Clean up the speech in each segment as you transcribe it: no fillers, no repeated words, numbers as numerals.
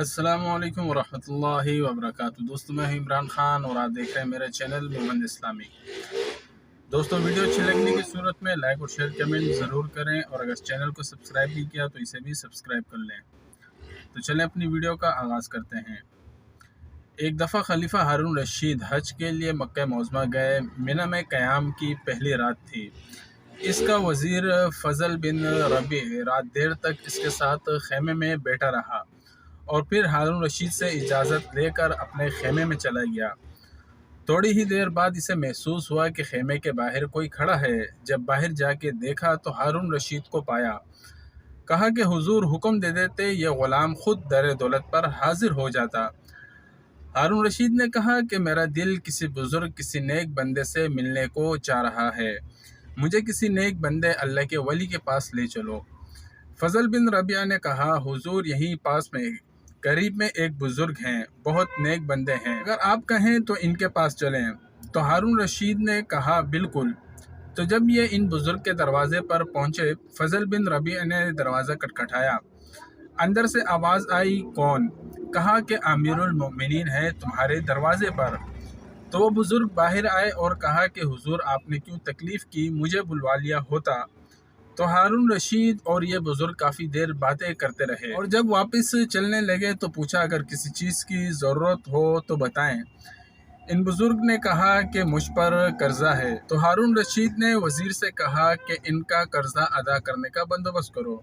अस्सलाम वालेकुम वरहमतुल्लाहि वबरकातुहू। दोस्तों, मैं इमरान खान और आप देख रहे हैं मेरा चैनल मोहम्मद इस्लामी। दोस्तों, वीडियो अच्छी लगने की सूरत में लाइक और शेयर कमेंट ज़रूर करें, और अगर चैनल को सब्सक्राइब नहीं किया तो इसे भी सब्सक्राइब कर लें। तो चलें अपनी वीडियो का आगाज़ करते हैं। एक दफ़ा खलीफा हारून रशीद हज के लिए मक्का मुअज़्ज़मा गए। मिना में क़याम की पहली रात थी। इसका वज़ीर फ़ज़ल बिन रबी रात देर तक इसके साथ खेमे में बैठा रहा और फिर हारून रशीद से इजाज़त लेकर अपने खेमे में चला गया। थोड़ी ही देर बाद इसे महसूस हुआ कि खेमे के बाहर कोई खड़ा है। जब बाहर जाके देखा तो हारून रशीद को पाया। कहा कि हुजूर, हुक्म दे देते ये ग़ुलाम खुद दर दौलत पर हाजिर हो जाता। हारून रशीद ने कहा कि मेरा दिल किसी बुज़ुर्ग, किसी नेक बंदे से मिलने को चाह रहा है। मुझे किसी नेक बंदे, अल्लाह के वली के पास ले चलो। फ़ज़ल बिन रबिया ने कहा, हुजूर, यहीं पास में करीब में एक बुज़ुर्ग हैं, बहुत नेक बंदे हैं, अगर आप कहें तो इनके पास चलें। तो हारून रशीद ने कहा, बिल्कुल। तो जब ये इन बुज़ुर्ग के दरवाज़े पर पहुँचे, फ़ज़ल बिन रबिया ने दरवाज़ा खटखटाया। अंदर से आवाज़ आई, कौन? कहा कि अमीरुल मोमिनीन है तुम्हारे दरवाज़े पर। तो वो बुज़ुर्ग बाहर आए और कहा कि हुजूर, आपने क्यों तकलीफ़ की, मुझे बुलवा लिया होता। तो हारून रशीद और ये बुज़ुर्ग काफ़ी देर बातें करते रहे, और जब वापस चलने लगे तो पूछा, अगर किसी चीज़ की ज़रूरत हो तो बताएं। इन बुज़ुर्ग ने कहा कि मुझ पर कर्ज़ा है। तो हारून रशीद ने वज़ीर से कहा कि इनका कर्ज़ा अदा करने का बंदोबस्त करो,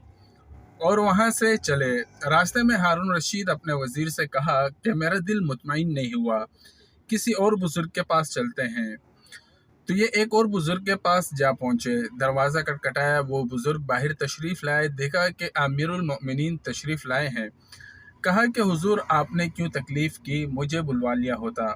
और वहाँ से चले। रास्ते में हारून रशीद अपने वज़ीर से कहा कि मेरा दिल मुतमईन नहीं हुआ, किसी और बुज़ुर्ग के पास चलते हैं। तो ये एक और बुज़ुर्ग के पास जा पहुँचे। दरवाज़ा खटखटाया। वो बुज़ुर्ग बाहर तशरीफ़ लाए। देखा कि अमीरुल मोमिनीन तशरीफ़ लाए हैं। कहा कि हुजूर, आपने क्यों तकलीफ़ की, मुझे बुलवा लिया होता।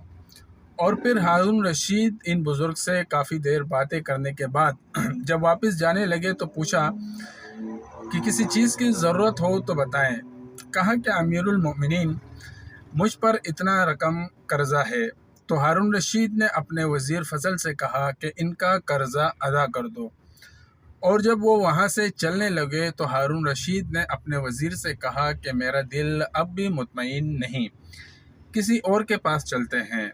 और फिर हारून रशीद इन बुज़ुर्ग से काफ़ी देर बातें करने के बाद जब वापस जाने लगे तो पूछा कि किसी चीज़ की ज़रूरत हो तो बताएं। कहा कि अमीरुल मोमिनीन, मुझ पर इतना रकम कर्ज़ा है। तो हारून रशीद ने अपने वज़ीर फ़ज़ल से कहा कि इनका कर्ज़ा अदा कर दो। और जब वो वहाँ से चलने लगे तो हारून रशीद ने अपने वज़ीर से कहा कि मेरा दिल अब भी मुतमईन नहीं, किसी और के पास चलते हैं।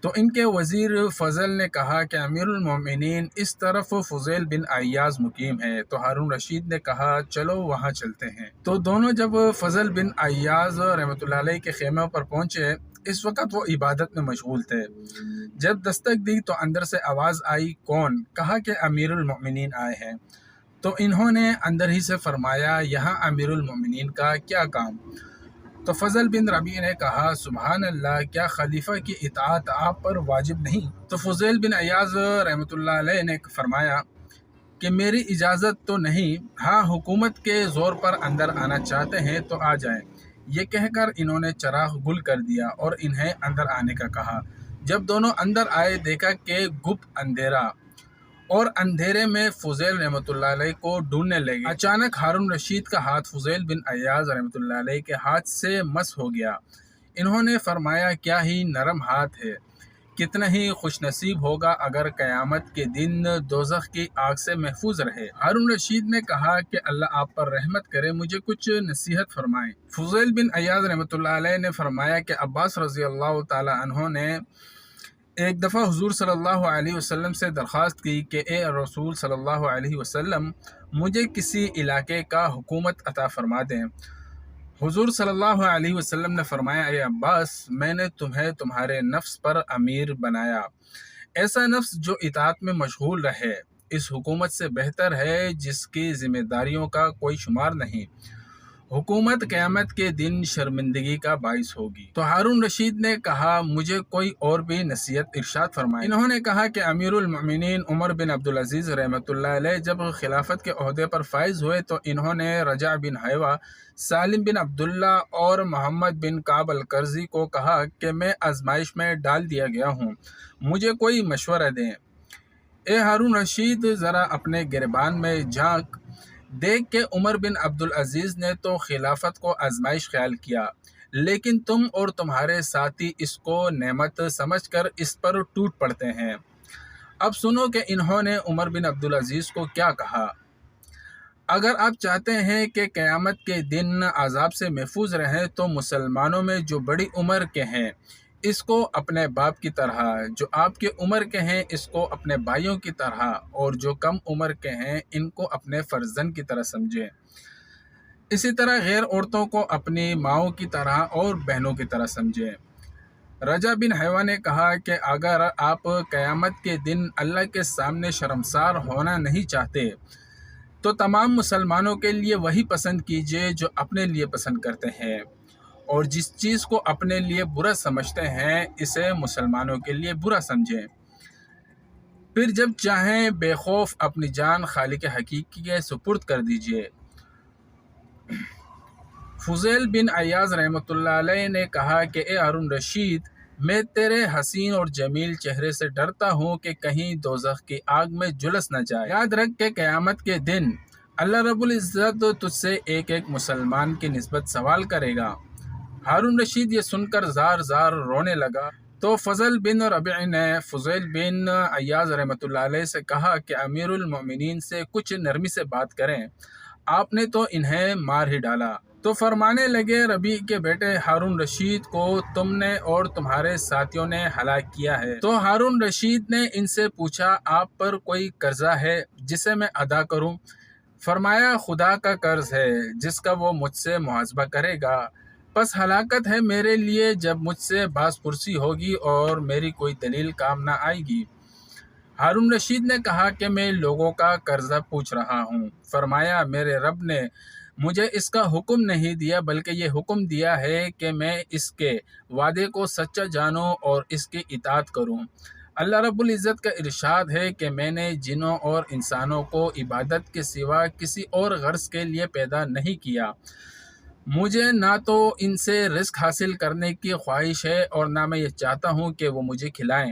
तो इनके वज़ीर फ़ज़ल ने कहा कि अमीरुल मोमिनीन, इस तरफ फ़ुज़ैल बिन अय्याज़ मुकीम है। तो हारून रशीद ने कहा, चलो वहाँ चलते हैं। तो दोनों जब फ़ज़ल बिन अय्याज़ रहमतुल्लाह अलैह के खेमे पर पहुँचे, इस वक्त वो इबादत में मशगूल थे। जब दस्तक दी तो अंदर से आवाज़ आई, कौन? कहा कि अमीरुल मोमिनीन आए हैं। तो इन्होंने अंदर ही से फरमाया, यहाँ अमीरुल मोमिनीन का क्या काम? तो फ़ज़ल बिन रबी ने कहा, सुबहान अल्लाह, क्या खलीफा की इताअत आप पर वाजिब नहीं? तो फ़ुज़ैल बिन अय्याज़ रहमतुल्लाह अलैह ने फरमाया कि मेरी इजाज़त तो नहीं, हाँ, हुकूमत के ज़ोर पर अंदर आना चाहते हैं तो आ जाएं। ये कहकर इन्होंने चराग गुल कर दिया और इन्हें अंदर आने का कहा। जब दोनों अंदर आए, देखा कि गुप्त अंधेरा, और अंधेरे में फ़ुज़ैल रहमतुल्लाह अलैह को ढूंढने लगे। अचानक हारून रशीद का हाथ फ़ुज़ैल बिन अय्याज़ रहमतुल्लाह अलैह के हाथ से मस हो गया। इन्होंने फरमाया, क्या ही नरम हाथ है, कितना ही खुशनसीब होगा अगर क़यामत के दिन दोज़ख की आग से महफूज रहे। हारून रशीद ने कहा कि अल्लाह आप पर रहमत करे, मुझे कुछ नसीहत फरमाएं। फ़ुज़ैल बिन अय्याज़ रहमतुल्लाह अलैह ने फरमाया कि अब्बास रज़ी अल्लाह ताला अन्हो ने एक दफ़ा हुजूर सल्लल्लाहु अलैहि वसल्लम से दरख्वास्त की कि ए रसूल सल्लल्लाहु अलैहि वसल्लम, मुझे किसी इलाके का हुकूमत अता फरमा दें। हुजूर सल्लल्लाहु अलैहि वसल्लम ने फरमाया, ए अब्बास, मैंने तुम्हें तुम्हारे नफ्स पर अमीर बनाया, ऐसा नफ्स जो इताअत में मशगूल रहे। इस हुकूमत से बेहतर है जिसकी ज़िम्मेदारियों का कोई शुमार नहीं। हुकूमत क़यामत के दिन शर्मिंदगी का बाइस होगी। तो हारून रशीद ने कहा, मुझे कोई और भी नसीहत इरशाद फरमाएं। इन्होंने कहा कि अमीरुल मोमिनीन उमर बिन अब्दुल अजीज़ रहमतुल्लाह अलैह जब खिलाफत के ओहदे पर फाइज हुए तो इन्होंने रजा बिन हैवा, सालिम बिन अब्दुल्ला और मोहम्मद बिन काब अल कर्ज़ी को कहा कि मैं आजमाइश में डाल दिया गया हूँ, मुझे कोई मशवरा दें। ए हारून रशीद, ज़रा अपने गिरबान में झांक देख के उमर बिन अब्दुल अजीज़ ने तो खिलाफत को आजमाइश ख्याल किया, लेकिन तुम और तुम्हारे साथी इसको नेमत समझकर इस पर टूट पड़ते हैं। अब सुनो कि इन्होंने उमर बिन अब्दुल अजीज़ को क्या कहा। اگر آپ چاہتے ہیں کہ قیامت کے دن عذاب سے محفوظ رہیں تو مسلمانوں میں جو بڑی عمر کے ہیں اس کو اپنے باپ کی طرح، جو آپ کی عمر کے ہیں اس کو اپنے بھائیوں کی طرح، اور جو کم عمر کے ہیں ان کو اپنے فرزند کی طرح سمجھیں۔ اسی طرح غیر عورتوں کو اپنی ماؤں کی طرح اور بہنوں کی طرح سمجھیں۔ رجا بن حیوہ نے کہا کہ اگر آپ قیامت کے دن اللہ کے سامنے شرمسار ہونا نہیں چاہتے تو تمام مسلمانوں کے لیے وہی پسند کیجیے جو اپنے لیے پسند کرتے ہیں، اور جس چیز کو اپنے لیے برا سمجھتے ہیں اسے مسلمانوں کے لیے برا سمجھیں۔ پھر جب چاہیں بے خوف اپنی جان خالق حقیقی کے سپرد کر دیجیے۔ فضیل بن عیاض رحمۃ اللہ علیہ نے کہا کہ اے ہارون رشید، میں تیرے حسین اور جمیل چہرے سے ڈرتا ہوں کہ کہیں دوزخ کی آگ میں جھلس نہ جائے۔ یاد رکھ کہ قیامت کے دن اللہ رب العزت تجھ سے ایک ایک مسلمان کی نسبت سوال کرے گا۔ ہارون رشید یہ سن کر زار زار رونے لگا تو فضل بن ربیع نے فضیل بن عیاض رحمۃ اللہ علیہ سے کہا کہ امیر المومنین سے کچھ نرمی سے بات کریں، آپ نے تو انہیں مار ہی ڈالا۔ تو فرمانے لگے، ربیع کے بیٹے ہارون رشید کو تم نے اور تمہارے ساتھیوں نے ہلاک کیا ہے۔ تو ہارون رشید نے ان سے پوچھا، آپ پر کوئی قرضہ ہے جسے میں ادا کروں؟ فرمایا، خدا کا قرض ہے جس کا وہ مجھ سے محاسبہ کرے گا، پس ہلاکت ہے میرے لیے جب مجھ سے باز پرسی ہوگی اور میری کوئی دلیل کام نہ آئے گی۔ ہارون رشید نے کہا کہ میں لوگوں کا قرضہ پوچھ رہا ہوں۔ فرمایا، میرے رب نے مجھے اس کا حکم نہیں دیا بلکہ یہ حکم دیا ہے کہ میں اس کے وعدے کو سچا جانوں اور اس کی اطاعت کروں۔ اللہ رب العزت کا ارشاد ہے کہ میں نے جنوں اور انسانوں کو عبادت کے سوا کسی اور غرض کے لیے پیدا نہیں کیا۔ مجھے نہ تو ان سے رزق حاصل کرنے کی خواہش ہے اور نہ میں یہ چاہتا ہوں کہ وہ مجھے کھلائیں۔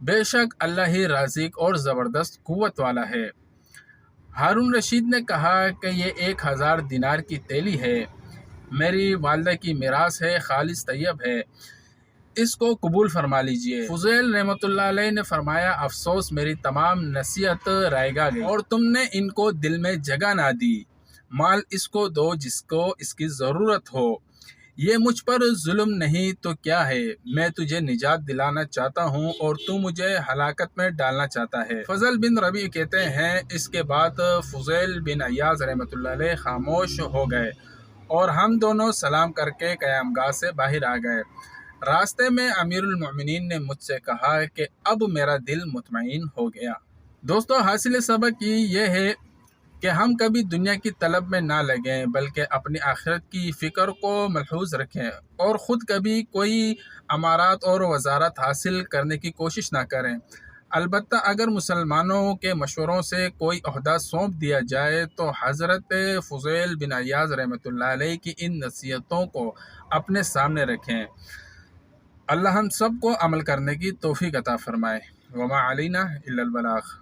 بے شک اللہ ہی رازق اور زبردست قوت والا ہے۔ ہارون رشید نے کہا کہ یہ 1000 دینار کی تیلی ہے، میری والدہ کی میراث ہے، خالص طیب ہے، اس کو قبول فرما لیجئے۔ فضیل رحمۃ اللہ علیہ نے فرمایا، افسوس میری تمام نصیحت رائگاں گئی اور تم نے ان کو دل میں جگہ نہ دی۔ مال اس کو دو جس کو اس کی ضرورت ہو، یہ مجھ پر ظلم نہیں تو کیا ہے؟ میں تجھے نجات دلانا چاہتا ہوں اور تو مجھے ہلاکت میں ڈالنا چاہتا ہے۔ فضل بن ربیع کہتے ہیں، اس کے بعد فضیل بن عیاض رحمۃ اللہ علیہ خاموش ہو گئے اور ہم دونوں سلام کر کے قیام گاہ سے باہر آ گئے۔ راستے میں امیر المومنین نے مجھ سے کہا کہ اب میرا دل مطمئن ہو گیا۔ دوستو، حاصل سبق یہ ہے کہ ہم کبھی دنیا کی طلب میں نہ لگیں بلکہ اپنی آخرت کی فکر کو ملحوظ رکھیں اور خود کبھی کوئی امارات اور وزارت حاصل کرنے کی کوشش نہ کریں۔ البتہ اگر مسلمانوں کے مشوروں سے کوئی عہدہ سونپ دیا جائے تو حضرت فضیل بن عیاض رحمۃ اللہ علیہ کی ان نصیحتوں کو اپنے سامنے رکھیں۔ اللہ ہم سب کو عمل کرنے کی توفیق عطا فرمائے۔ وما علینا الا البلاغ۔